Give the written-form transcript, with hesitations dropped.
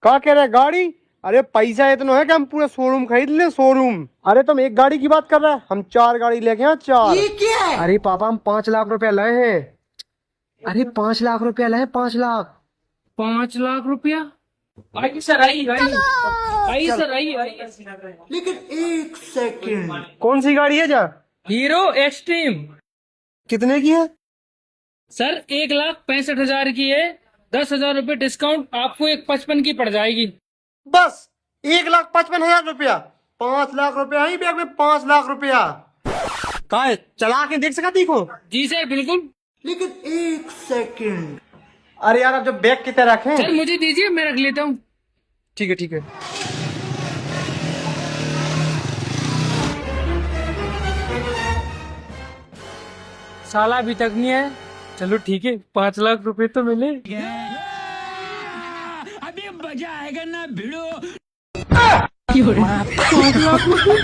कहा कह रहे गाड़ी? अरे पैसा इतना है कि हम पूरा शोरूम खरीद ले, शोरूम। अरे तुम एक गाड़ी की बात कर रहा है, हम 4 गाड़ी लेके हैं, 4। ये क्या है? अरे पापा हम 5 लाख रुपया लाए हैं। अरे 5 लाख रुपया लाए, 5 लाख। 5 लाख रुपया? आई सर, आई सर, आई। लेकिन एक सेकंड, कौन सी गाड़ी है जा? Hero extreme. कितने की है? सर 1,65,000 की है। 10,000 रुपए डिस्काउंट, आपको एक 55 की पड़ जाएगी। बस 1,55,000 रुपया? 5 लाख रुपया ही बैग में, 5 लाख रुपया। कहा है, चला के देख सका देखो। जी सर बिल्कुल। लेकिन एक सेकंड। अरे यार अब जब बैग की तरह रखें। सर मुझे दीजिए, मैं रख लेता हूँ। ठीक है ठीक है। साला अभी तक नहीं है। चलो ठीक है, 5 लाख रुपए तो मिले। अभी मजा आएगा ना भिड़ो। 5 लाख रुपए।